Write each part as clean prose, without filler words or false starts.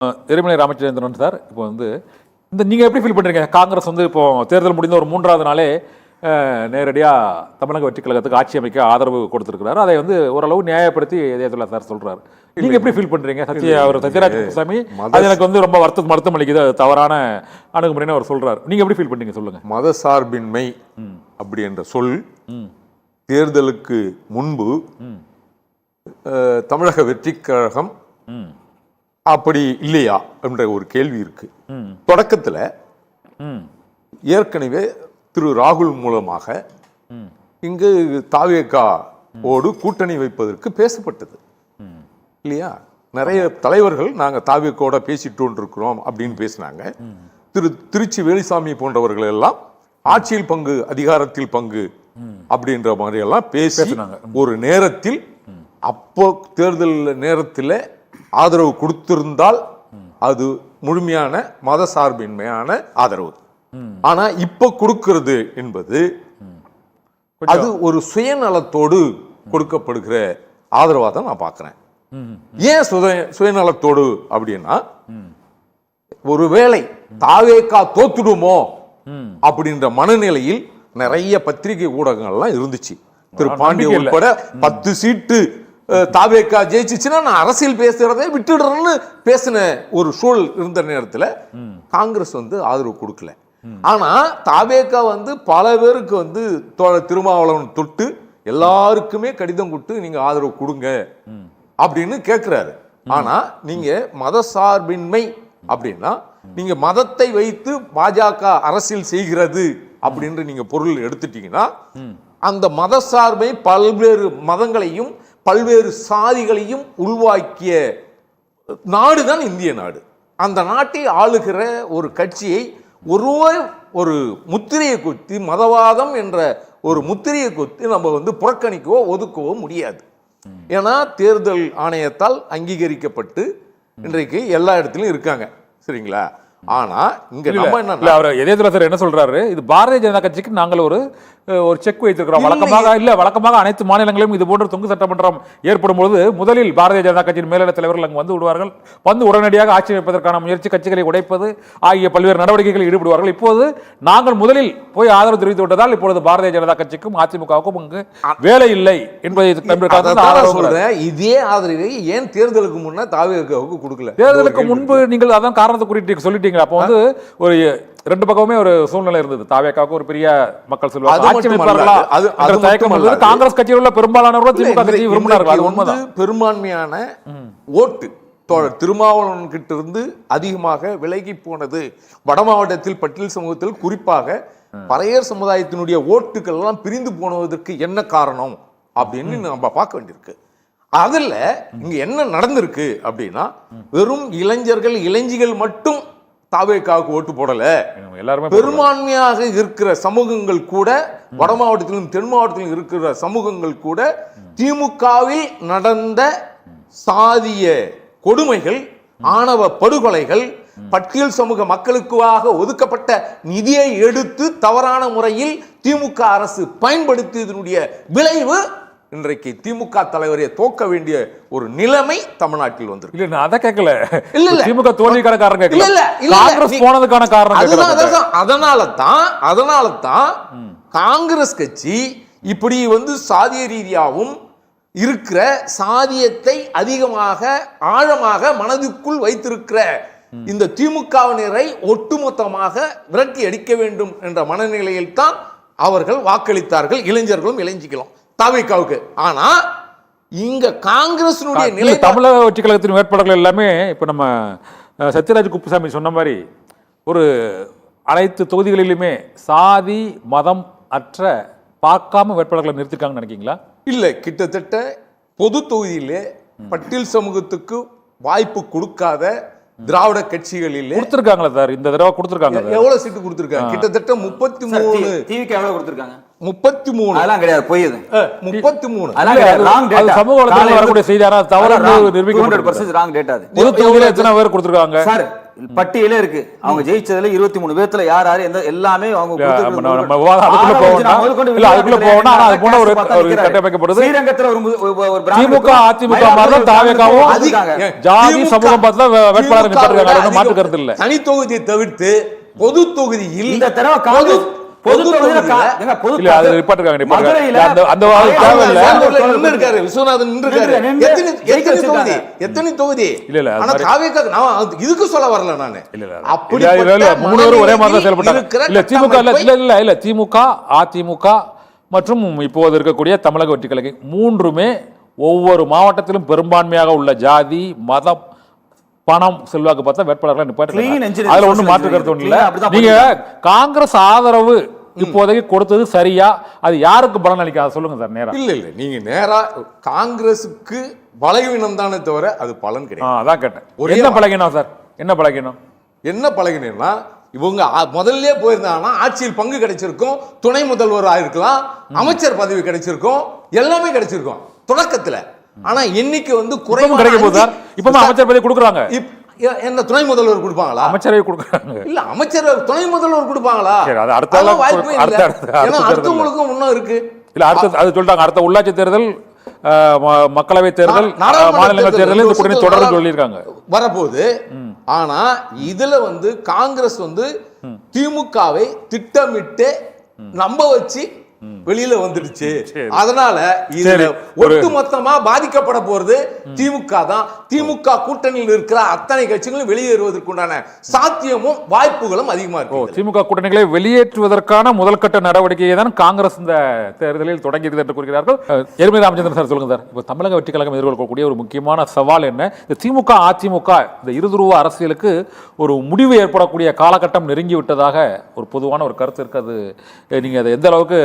எரிமலை ராமச்சந்திரன் சார், இப்போ வந்து நீங்கள் எப்படி ஃபீல் பண்ணுறீங்க? காங்கிரஸ் வந்து இப்போ தேர்தல் முடிந்த ஒரு 3வது நாளே நேரடியாக தமிழக வெற்றி கழகத்துக்கு ஆட்சி அமைக்க ஆதரவு கொடுத்துருக்கிறாரு. அதை வந்து ஓரளவு நியாயப்படுத்தி இதயத்துல்லா சார் சொல்கிறாரு. நீங்கள் எப்படி ஃபீல் பண்ணுறீங்க? சத்யராஜ் குப்புசாமி அது எனக்கு வந்து ரொம்ப வருத்தம் அளிக்குது, அது தவறான அணுகுமுறைன்னு அவர் சொல்கிறார். நீங்கள் எப்படி ஃபீல் பண்ணுறீங்க சொல்லுங்கள். மத சார்பின்மை அப்படி என்ற சொல் தேர்தலுக்கு முன்பு தமிழக வெற்றி கழகம் அப்படி இல்லையா என்ற ஒரு கேள்வி இருக்கு. தொடக்கத்தில் ஏற்கனவே திரு ராகுல் மூலமாக இங்கு தாவேகாவோடு கூட்டணி வைப்பதற்கு பேசப்பட்டது இல்லையா? நிறைய தலைவர்கள் நாங்கள் தாவேகாவோட பேசிட்டு இருக்கிறோம் அப்படின்னு பேசினாங்க. திருச்சி வேலுசாமி போன்றவர்கள் எல்லாம் ஆட்சியில் பங்கு அதிகாரத்தில் பங்கு அப்படின்ற மாதிரி எல்லாம் பேசி ஒரு நேரத்தில் அப்போ தேர்தல் நேரத்தில் ஆதரவு கொடுத்திருந்தால் அது முழுமையான மத சார்பின்மையான ஆதரவு. ஆனா இப்ப கொடுக்கிறது என்பது அது ஒரு சுயநலத்தோடு கொடுக்கப்படுகிற ஆதரவா தான் நான் பார்க்கிறேன். ஏன் சுயநலத்தோடு அப்படின்னா, ஒருவேளை தாவேகா தோத்துடுமோ அப்படின்ற மனநிலையில் நிறைய பத்திரிகை ஊடகங்கள்லாம் இருந்துச்சு. திரு பாண்டிய உட்பட 10 சீட்டு தாவேகா ஜெயிச்சுன்னா நான் அரசியல் பேசுறதை விட்டுடுறேன்னு பேசின ஒரு சூழல் இருந்த நேரத்தில் காங்கிரஸ் வந்து ஆதரவு கொடுக்கல. ஆனா தாவேகா வந்து பல பேருக்கு வந்து திருமாவளவன் தொட்டு எல்லாருக்குமே கடிதம் கொடுத்து நீங்க ஆதரவு கொடுங்க அப்படின்னு கேட்கிறாரு. ஆனா நீங்க மத சார்பின்மை அப்படின்னா நீங்க மதத்தை வைத்து பாஜக அரசியல் செய்கிறது அப்படின்னு நீங்க பொருள் எடுத்துட்டீங்கன்னா, அந்த மத சார்பை பல்வேறு மதங்களையும் பல்வேறு சாதிகளையும் உள்வாக்கிய நாடுதான் இந்திய நாடு. அந்த நாட்டை ஆளுகிற ஒரு கட்சியை ஒரு முத்திரையை குத்தி, மதவாதம் என்ற ஒரு முத்திரையை குத்தி நம்ம வந்து புறக்கணிக்கவோ ஒதுக்கவோ முடியாது. ஏன்னா தேர்தல் ஆணையத்தால் அங்கீகரிக்கப்பட்டு இன்றைக்கு எல்லா இடத்துலையும் இருக்காங்க. சரிங்களா? ஆனா இங்க நம்ம என்ன சொல்றாரு, இது பாரதிய ஜனதா கட்சிக்கு நாங்கள் ஒரு செக் வைத்திருக்கிறோம். வழக்கமாக அனைத்து மாநிலங்களிலும் இது போன்ற தொங்கு சட்டமன்றம் ஏற்படும் பொழுது முதலில் பாரதிய ஜனதா கட்சியின் மேலிட தலைவர்கள் அங்கு வந்து விடுவார்கள். வந்து உடனடியாக ஆட்சி அமைப்பதற்கான முயற்சி, கட்சிகளை உடைப்பது ஆகிய பல்வேறு நடவடிக்கைகளில் ஈடுபடுவார்கள். இப்போது நாங்கள் முதலில் போய் ஆதரவு தெரிவித்து விட்டதால் இப்பொழுது பாரதிய ஜனதா கட்சிக்கும் அதிமுகவுக்கும் அங்கு வேலை இல்லை என்பதை இதே ஆதரவை ஏன் தேர்தலுக்கு முன்ன தாவேகாவுக்கு கொடுக்கல? தேர்தலுக்கு முன்பு நீங்கள் அதான் காரணத்தை குறிப்பிட்டு சொல்லிட்டீங்க. அப்போ வந்து ஒரு 2 பக்கமே ஒரு சூழ்நிலை இருந்தது. தாவேகாவுக்கு ஒரு பெரிய மக்கள் செல்வாக்கு, காங்கிரஸ் கட்சியில் உள்ள பெரும்பாலானவர்கள் திமுக கட்சியை விரும்பினார்கள். அது உண்மைதான். பெரும்பான்மையான ஓட்டு திருமாவளவன் கிட்ட இருந்து அதிகமாக விலகி போனது வட மாவட்டத்தில் பட்டியல் சமூகத்தில் குறிப்பாக பறையர் சமுதாயத்தினுடைய ஓட்டுகள் எல்லாம் பிரிந்து போனதற்கு என்ன காரணம் அப்படின்னு நம்ம பார்க்க வேண்டியிருக்கு. அதுல இங்க என்ன நடந்திருக்கு அப்படின்னா, வெறும் இளைஞர்கள் மட்டும் தாவேகாவுக்கு ஓட்டு போடல. எல்லாருமே பெரும்பான்மையாக இருக்கிற சமூகங்கள் கூட, வட மாவட்டத்திலும் தென் மாவட்டத்திலும் இருக்கிற சமூகங்கள் கூட திமுகவில் நடந்த சாதிய கொடுமைகள், ஆணவ படுகொலைகள், பட்டியல் சமூக மக்களுக்காக ஒதுக்கப்பட்ட நிதியை எடுத்து தவறான முறையில் திமுக அரசு பயன்படுத்தியதனுடைய விளைவு இன்றைக்கு திமுக தலைவரை தோக்க வேண்டிய ஒரு நிலைமை தமிழ்நாட்டில் வந்து. இல்ல நான் அதை கேட்கல. இல்ல திமுக தோல்விக்கான காரணம் கேட்கல. காங்கிரஸ் போனதுக்கான காரணம். அதனால தான் காங்கிரஸ் கட்சி இப்படி வந்து சாதிய ரீதியாகவும் இருக்கிற, சாதியத்தை அதிகமாக ஆழமாக மனதுக்குள் வைத்திருக்கிற இந்த திமுகவினரை ஒட்டுமொத்தமாக விரட்டி அடிக்க வேண்டும் என்ற மனநிலையில் தான் அவர்கள் வாக்களித்தார்கள், இளைஞர்களும் இளைஞர்களும் தாவேகாவுக்கு. ஆனா இங்க காங்கிரஸ் நிலை, தமிழக வெற்றி கழகத்தின் வேட்பாளர்கள் எல்லாமே இப்ப நம்ம சத்யராஜ் குப்புசாமி சொன்ன மாதிரி ஒரு அனைத்து தொகுதிகளிலுமே சாதி மதம் அற்ற பார்க்காம வேட்பாளர்களை நிறுத்திருக்காங்கன்னு நினைக்கிறீங்களா? இல்ல, கிட்டத்தட்ட பொது தொகுதியிலே பட்டியல் சமூகத்துக்கு வாய்ப்பு கொடுக்காத திராவிட கட்சிகளில் கொடுத்திருக்காங்களா சார்? இந்த தடவை கொடுத்திருக்காங்க. எவ்வளவு சீட்டு கொடுத்திருக்காங்க? கிட்டத்தட்ட 33. டிவிக்கு எவ்வளவு கொடுத்திருக்காங்க? 33. அதெல்லாம் கிடையாது, போய் இது 33. அது சமூக வலைதளத்தில் வரக்கூடிய செய்தியாரா தவறு நிரூபிக்கப்பட்டது. 100% ராங் டேட்டா. அது பொது தொகுதியில எத்தனை பேர் கொடுத்திருக்காங்க சார்? பட்டியலே இருக்கு. அவங்க ஜெயிச்சதுல 23 பேர்த்துல யார் யாரு எந்த எல்லாமே அவங்க நம்ம விவாதம் அதுக்குள்ள போகணும். இல்ல அதுக்குள்ள போகணும். ஆனா அது போல ஒரு கட்டமைக்கப்படுது. ஸ்ரீரங்கத்துல ஒரு திமுக அதிமுக மாதிரி தான் தாவேகாவும் ஜாதி சமூகம் பார்த்து தான் வேட்பாளர் நிப்பாட்டுறாங்க. மாற்று கருத்து இல்ல. தனி தொகுதியை தவிர்த்து பொது தொகுதியில் இந்த தடவை பொது விஸ்வநாதன் எத்தனை தொகுதி இதுக்கு சொல்ல வரல நானு. ஒரே மாதிரி செயல்பட்டாங்க. திமுக அதிமுக மற்றும் இப்போது இருக்கக்கூடிய தமிழக வெற்றி கழகம் மூன்றுமே ஒவ்வொரு மாவட்டத்திலும் பெரும்பான்மையாக உள்ள ஜாதி மதம் பணம் செல்வாக்கு பார்த்தா வேட்பாளர்களை நிப்பாட்டு. அதுல ஒண்ணு மாற்று கருத்து ஒண்ணு இல்ல. நீங்க காங்கிரஸ் ஆதரவு இப்போதைக்கு கொடுத்தது சரியா? அது யாருக்கு பலன் அளிக்காத சொல்லுங்க சார். நேரா இல்ல நீங்க நேரா காங்கிரசுக்கு பலவீனம் தானே தவிர அது பலன் கிடையாது. அதான் கேட்டேன். என்ன பலகீனம் சார்? என்ன பலகீனம்னா இவங்க முதல்ல போயிருந்தாங்கன்னா ஆட்சியில் பங்கு கிடைச்சிருக்கும், துணை முதல்வர் ஆயிருக்கலாம், அமைச்சர் பதவி கிடைச்சிருக்கும், எல்லாமே கிடைச்சிருக்கும் தொடக்கத்துல. ஆனா இன்னைக்கு வந்து குறைவு கிடைக்க போகுது. இப்ப அமைச்சர் பதவி கொடுக்குறாங்க. என்ன துணை முதல்வர் கொடுப்பாங்களா? அமைச்சரவை கொடுக்குறாங்க. இல்ல அமைச்சர் துணை முதல்வர் கொடுப்பாங்களா? வாய்ப்பு அடுத்தவங்களுக்கும் முன்னும் இருக்கு. இல்ல அடுத்த அது சொல்லிட்டாங்க. அடுத்த உள்ளாட்சி தேர்தல், மக்களவை தேர்தல், மாநிலங்களவை தேர்தல் இந்த கூட்டணி தொடர்ந்து சொல்லியிருக்காங்க வரப்போகுது. ஆனா இதுல வந்து காங்கிரஸ் வந்து திமுகவை திட்டமிட்டு நம்ப வச்சு வெளியில வந்துடுச்சு. அதனால இதுல ஒட்டுமொத்தமா பாதிக்கப்பட போறது திமுக தான். திமுக கூட்டணியில் இருக்கிற அத்தனை கட்சிகளும் வெளியேறுவதற்குண்டான சாத்தியமும் வாய்ப்புகளும் அதிகமா இருக்கு. திமுக கூட்டணிகளை வெளியேற்றுவதற்கான முதல் கட்ட நடவடிக்கையை தான் காங்கிரஸ் இந்த தேர்தலில் தொடங்கியது என்று கூறுகிறார்கள். எருமை ராமச்சந்திரன் சார் சொல்லுங்க சார். இப்போ தமிழக வெற்றி கழகம் எதிர்கொள்ளக்கூடிய ஒரு முக்கியமான சவால் என்ன? இந்த திமுக அதிமுக இந்த இருதுருவ அரசியலுக்கு ஒரு முடிவு ஏற்படக்கூடிய காலகட்டம் நெருங்கி விட்டதாக ஒரு பொதுவான ஒரு கருத்து இருக்கு. அது நீங்க அதை எந்த அளவுக்கு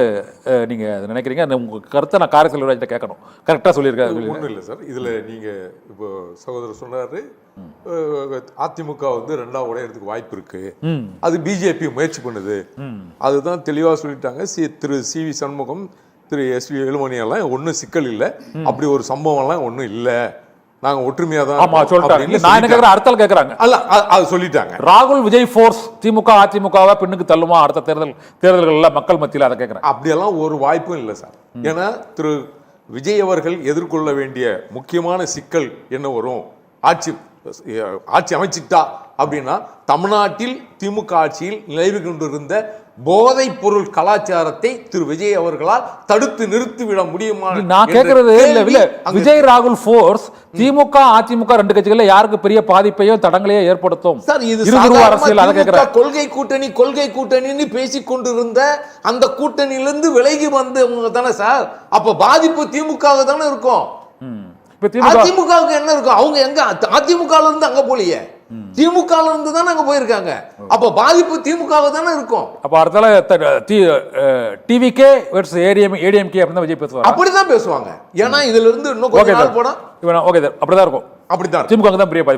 நீங்க நினைக்கிறீங்க? உங்க கருத்தை நான் காரை செல்வராஜ்கிட்ட கேட்கணும். கரெக்டா சொல்லியிருக்காரு. ஒன்றும் இல்லை சார். இதுல நீங்க இப்போ சகோதரர் சொன்னாரு அதிமுக வந்து ரெண்டாவது உடையறதுக்கு வாய்ப்பு இருக்கு, அது பிஜேபி முயற்சி பண்ணுது. அதுதான் தெளிவா சொல்லிட்டாங்க. திரு சி.வி. சண்முகம், திரு எஸ்.வி. வேலுமணி எல்லாம் ஒன்னும் சிக்கல் இல்லை, அப்படி ஒரு சம்பவம் எல்லாம் ஒன்னும் இல்லை, நாங்க ஒற்றுமையா தான் சொல்லிட்டாங்க. நான் என்ன கேக்குறேன், அர்த்தம் கேக்குறாங்க. அல்ல அது சொல்லிட்டாங்க. ராகுல் விஜய் ஃபோர்ஸ் திமுக அதிமுகவை பின்னுக்கு தள்ளுமா அடுத்த தேர்தல்கள்ல மக்கள் மத்தியில்? அதை கேட்கிறேன். அப்படியெல்லாம் ஒரு வாய்ப்பும் இல்லை சார். ஏன்னா திரு விஜய் அவர்கள் எதிர்கொள்ள வேண்டிய முக்கியமான சிக்கல் என்ன வரும்? ஆட்சி அமைச்சிட்டா அப்படின்னா தமிழ்நாட்டில் திமுக ஆட்சியில் நிலவி கொண்டிருந்த போதைப் பொருள் கலாச்சாரத்தை திரு விஜய் அவர்களால் தடுத்து நிறுத்திவிட முடியுமா? நான் கேட்கறது இல்ல விஜய் ராகுல் ஃபோர்ஸ் திமுக அதிமுக ரெண்டு கட்சிகள்ல யாருக்கு பெரிய பாதிப்பையோ தடங்களையோ ஏற்படுத்தும் சார்? இது அரசியல். அதை கேட்கிறேன். கொள்கை கூட்டணின்னு பேசிக் கொண்டிருந்த அந்த கூட்டணியிலிருந்து விலகி வந்தவங்க தானே சார். அப்ப பாதிப்பு திமுக தானே இருக்கும். அதிமுகவுக்கு என்ன இருக்கும்? அவங்க எங்க அதிமுக இருந்து அங்க போலியே, திமுக இருந்து தானே அங்க போயிருக்காங்க. அப்ப பாதிப்பு திமுக தானே இருக்கும். அப்ப அடுத்தால டிவிகே வெர்சஸ் ஏடிஎம்கே அப்படிதான் விஜய் பேசுவாங்க. அப்படிதான் பேசுவாங்க. ஏன்னா இதுல இருந்து இன்னும் கொஞ்ச நாள் போனா ஓகே அப்படிதான் இருக்கும். அப்படிதான் திமுக தான் பெரிய பாதிப்பு.